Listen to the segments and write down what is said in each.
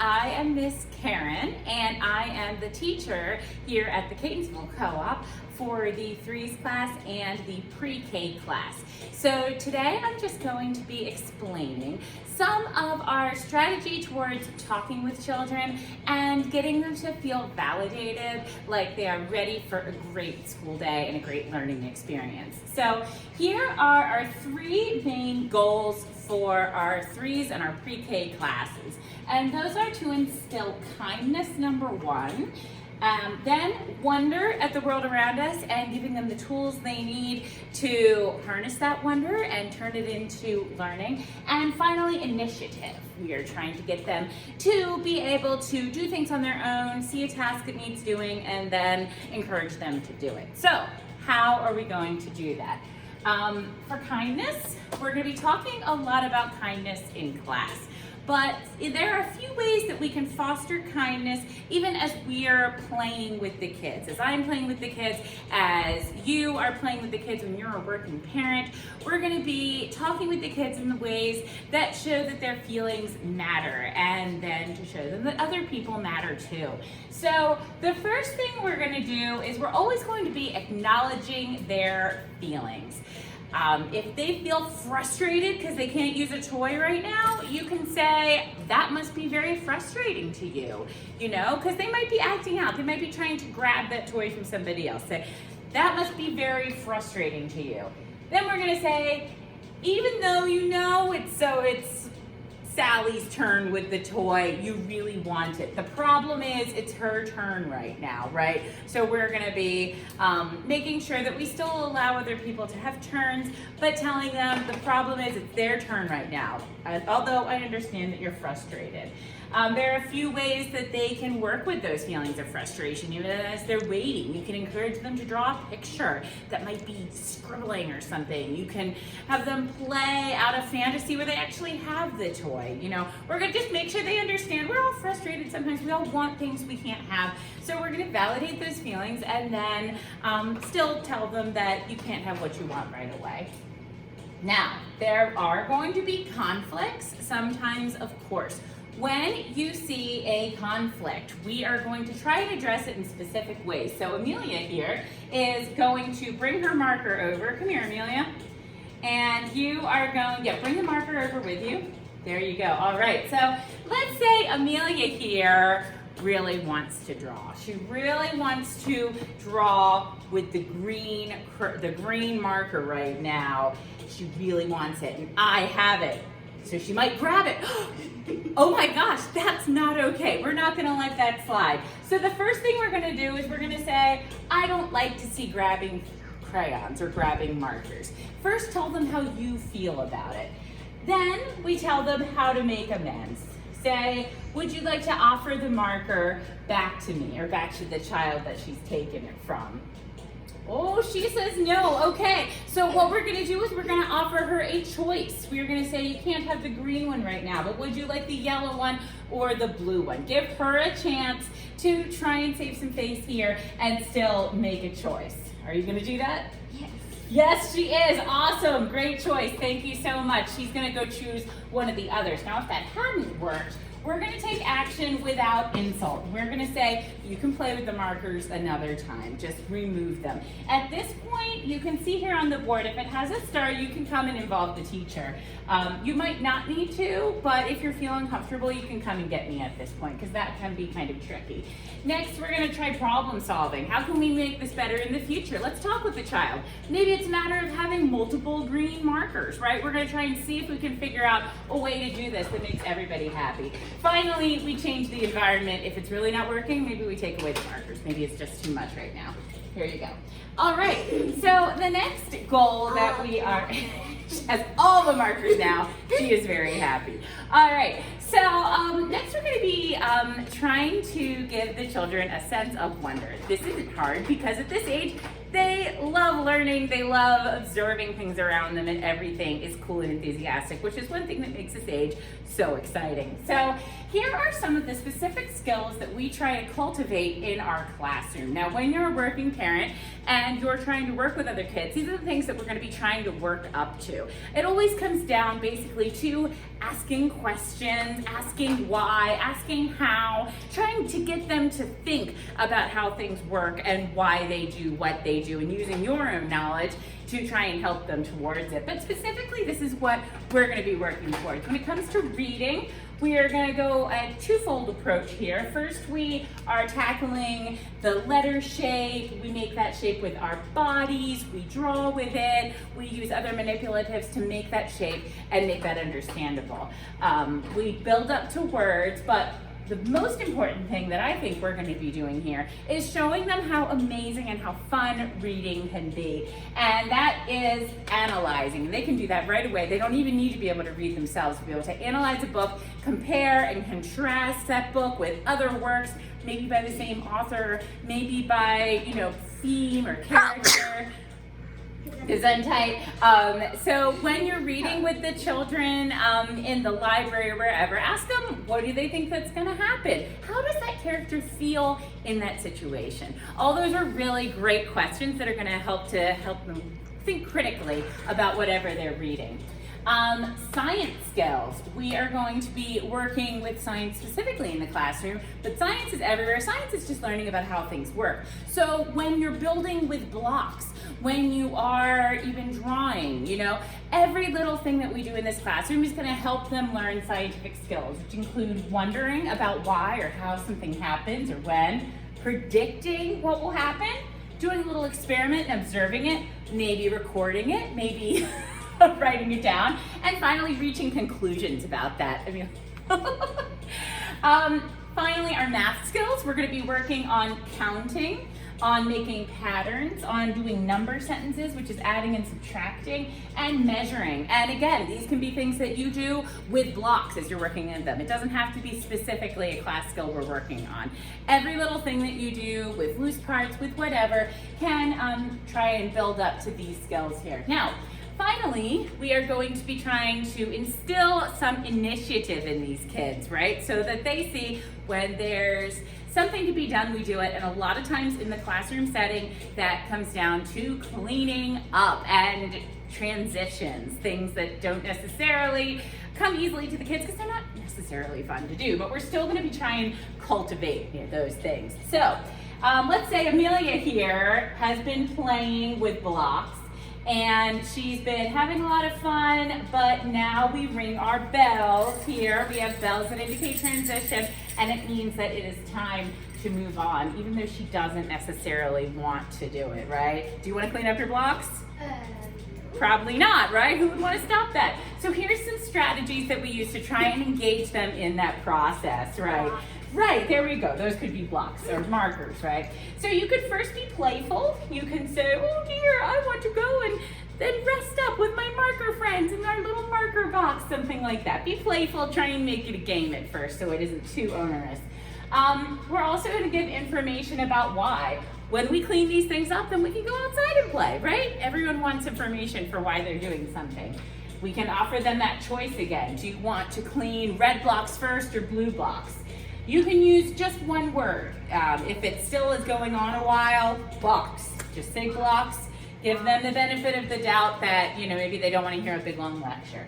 I am Miss Karen, and I am the teacher here at the Catonsville Co-op for the 3s class and the pre-K class. So today I'm just going to be explaining some of our strategy towards talking with children and getting them to feel validated, like they are ready for a great school day and a great learning experience. So here are our 3 main goals for our 3s and our pre-K classes. And those are to instill kindness, number 1. Then wonder at the world around us and giving them the tools they need to harness that wonder and turn it into learning. And finally, initiative. We are trying to get them to be able to do things on their own, see a task that needs doing, and then encourage them to do it. So how are we going to do that? For kindness, we're going to be talking a lot about kindness in class. But there are a few ways that we can foster kindness even as we are playing with the kids. As I'm playing with the kids, as you are playing with the kids when you're a working parent, we're going to be talking with the kids in the ways that show that their feelings matter and then to show them that other people matter too. So the first thing we're going to do is we're always going to be acknowledging their feelings. If they feel frustrated because they can't use a toy right now, you can say, that must be very frustrating to you, you know, because they might be acting out. They might be trying to grab that toy from somebody else. Say, that must be very frustrating to you. Then we're going to say, even though you know it's Sally's turn with the toy, you really want it. The problem is it's her turn right now, right? So we're gonna be making sure that we still allow other people to have turns, but telling them the problem is it's their turn right now. Although I understand that you're frustrated. There are a few ways that they can work with those feelings of frustration, even as they're waiting. You can encourage them to draw a picture that might be scribbling or something. You can have them play out a fantasy where they actually have the toy. You know, we're gonna just make sure they understand we're all frustrated sometimes. We all want things we can't have. So we're gonna validate those feelings and then still tell them that you can't have what you want right away. Now, there are going to be conflicts sometimes, of course. When you see a conflict, we are going to try and address it in specific ways. So Amelia here is going to bring her marker over. Come here, Amelia. And you are going, bring the marker over with you. There you go. All right, so let's say Amelia here really wants to draw. She really wants to draw with the green marker right now. She really wants it, and I have it. So she might grab it. Oh my gosh, that's not okay. We're not gonna let that slide. So the first thing we're gonna do is we're gonna say, I don't like to see grabbing crayons or grabbing markers. First, tell them how you feel about it. Then we tell them how to make amends. Say, would you like to offer the marker back to me or back to the child that she's taken it from? Oh, she says no. Okay, so what we're gonna do is we're gonna offer her a choice. We're gonna say you can't have the green one right now, but would you like the yellow one or the blue one? Give her a chance to try and save some face here and still make a choice. Are you gonna do that? Yes. Yes, she is. Awesome, great choice. Thank you so much. She's gonna go choose one of the others. Now, if that hadn't worked, we're gonna take action without insult. We're gonna say, you can play with the markers another time, just remove them. At this point, you can see here on the board, if it has a star, you can come and involve the teacher. You might not need to, but if you're feeling comfortable, you can come and get me at this point, because that can be kind of tricky. Next, we're gonna try problem solving. How can we make this better in the future? Let's talk with the child. Maybe it's a matter of having multiple green markers, right? We're gonna try and see if we can figure out a way to do this that makes everybody happy. Finally, we change the environment. If it's really not working, maybe we take away the markers. Maybe it's just too much right now. Here you go. All right, so the next goal that we are, she has all the markers now. She is very happy. All right, so next we're gonna be trying to give the children a sense of wonder. This isn't hard because at this age, they love learning, they love observing things around them, and everything is cool and enthusiastic, which is one thing that makes this age so exciting. So here are some of the specific skills that we try to cultivate in our classroom. Now, when you're a working parent and you're trying to work with other kids, these are the things that we're going to be trying to work up to. It always comes down basically to asking questions, asking why, asking how, trying to get them to think about how things work and why they do what they do, and using your own knowledge to try and help them towards it. But specifically, this is what we're going to be working towards. When it comes to reading, we are going to go a twofold approach here. First, we are tackling the letter shape. We make that shape with our bodies. We draw with it. We use other manipulatives to make that shape and make that understandable. We build up to words, but the most important thing that I think we're going to be doing here is showing them how amazing and how fun reading can be. And that is analyzing. They can do that right away. They don't even need to be able to read themselves to be able to analyze a book, compare and contrast that book with other works, maybe by the same author, maybe by, theme or character. Gesundheit. So when you're reading with the children in the library or wherever, ask them, what do they think that's going to happen? How does that character feel in that situation? All those are really great questions that are going to help them think critically about whatever they're reading. Science skills. We are going to be working with science specifically in the classroom, but science is everywhere. Science is just learning about how things work. So when you're building with blocks, when you are even drawing, every little thing that we do in this classroom is going to help them learn scientific skills, which include wondering about why or how something happens or when, predicting what will happen, doing a little experiment and observing it, maybe recording it, maybe writing it down, and finally reaching conclusions about that. Finally, our math skills. We're going to be working on counting, on making patterns, on doing number sentences, which is adding and subtracting, and measuring. And again, these can be things that you do with blocks as you're working in them. It doesn't have to be specifically a class skill we're working on. Every little thing that you do with loose parts, with whatever, can try and build up to these skills here. Now, finally, we are going to be trying to instill some initiative in these kids, right? So that they see when there's something to be done, we do it. And a lot of times in the classroom setting, that comes down to cleaning up and transitions, things that don't necessarily come easily to the kids because they're not necessarily fun to do, but we're still going to be trying to cultivate those things. So let's say Amelia here has been playing with blocks, and she's been having a lot of fun, but now we ring our bells here. We have bells that indicate transition, and it means that it is time to move on, even though she doesn't necessarily want to do it, right? Do you want to clean up your blocks? Probably not, right? Who would want to stop that? So here's some strategies that we use to try and engage them in that process, right? Right, there we go. Those could be blocks or markers, right? So you could first be playful. You can say, oh dear, I want to go and then rest up with my marker friends in our little marker box, something like that. Be playful, try and make it a game at first so it isn't too onerous. We're also going to give information about why. When we clean these things up, then we can go outside and play, right? Everyone wants information for why they're doing something. We can offer them that choice again. Do you want to clean red blocks first or blue blocks? You can use just one word. If it still is going on a while, blocks. Just say blocks. Give them the benefit of the doubt that, maybe they don't want to hear a big long lecture.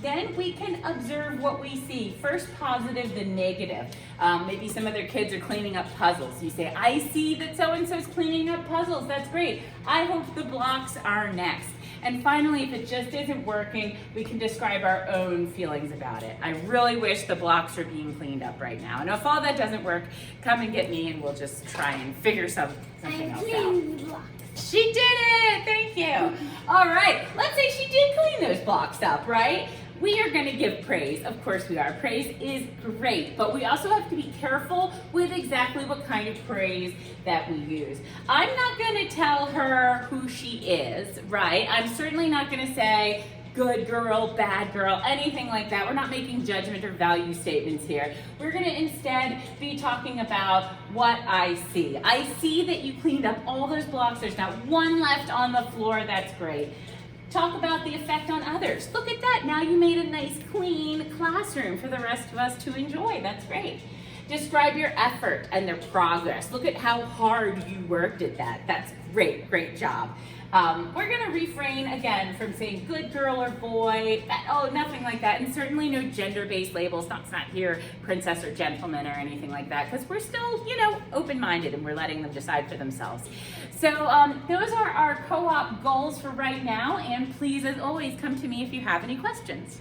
Then we can observe what we see. First positive, then negative. Maybe some other kids are cleaning up puzzles. You say, I see that so-and-so is cleaning up puzzles. That's great. I hope the blocks are next. And finally, if it just isn't working, we can describe our own feelings about it. I really wish the blocks are being cleaned up right now. And if all that doesn't work, come and get me and we'll just try and figure something else out. She did it! Thank you. All right, let's say she did clean those blocks up, right? We are going to give praise. Of course we are. Praise is great, but we also have to be careful with exactly what kind of praise that we use. I'm not going to tell her who she is, right? I'm certainly not going to say, good girl, bad girl, anything like that. We're not making judgment or value statements here. We're gonna instead be talking about what I see. I see that you cleaned up all those blocks. There's not one left on the floor. That's great. Talk about the effect on others. Look at that, now you made a nice clean classroom for the rest of us to enjoy. That's great. Describe your effort and their progress. Look at how hard you worked at that. That's great, great job. We're gonna refrain again from saying good girl or boy, nothing like that, and certainly no gender-based labels. It's not here princess or gentleman or anything like that, because we're still, open-minded and we're letting them decide for themselves. So those are our co-op goals for right now, and please, as always, come to me if you have any questions.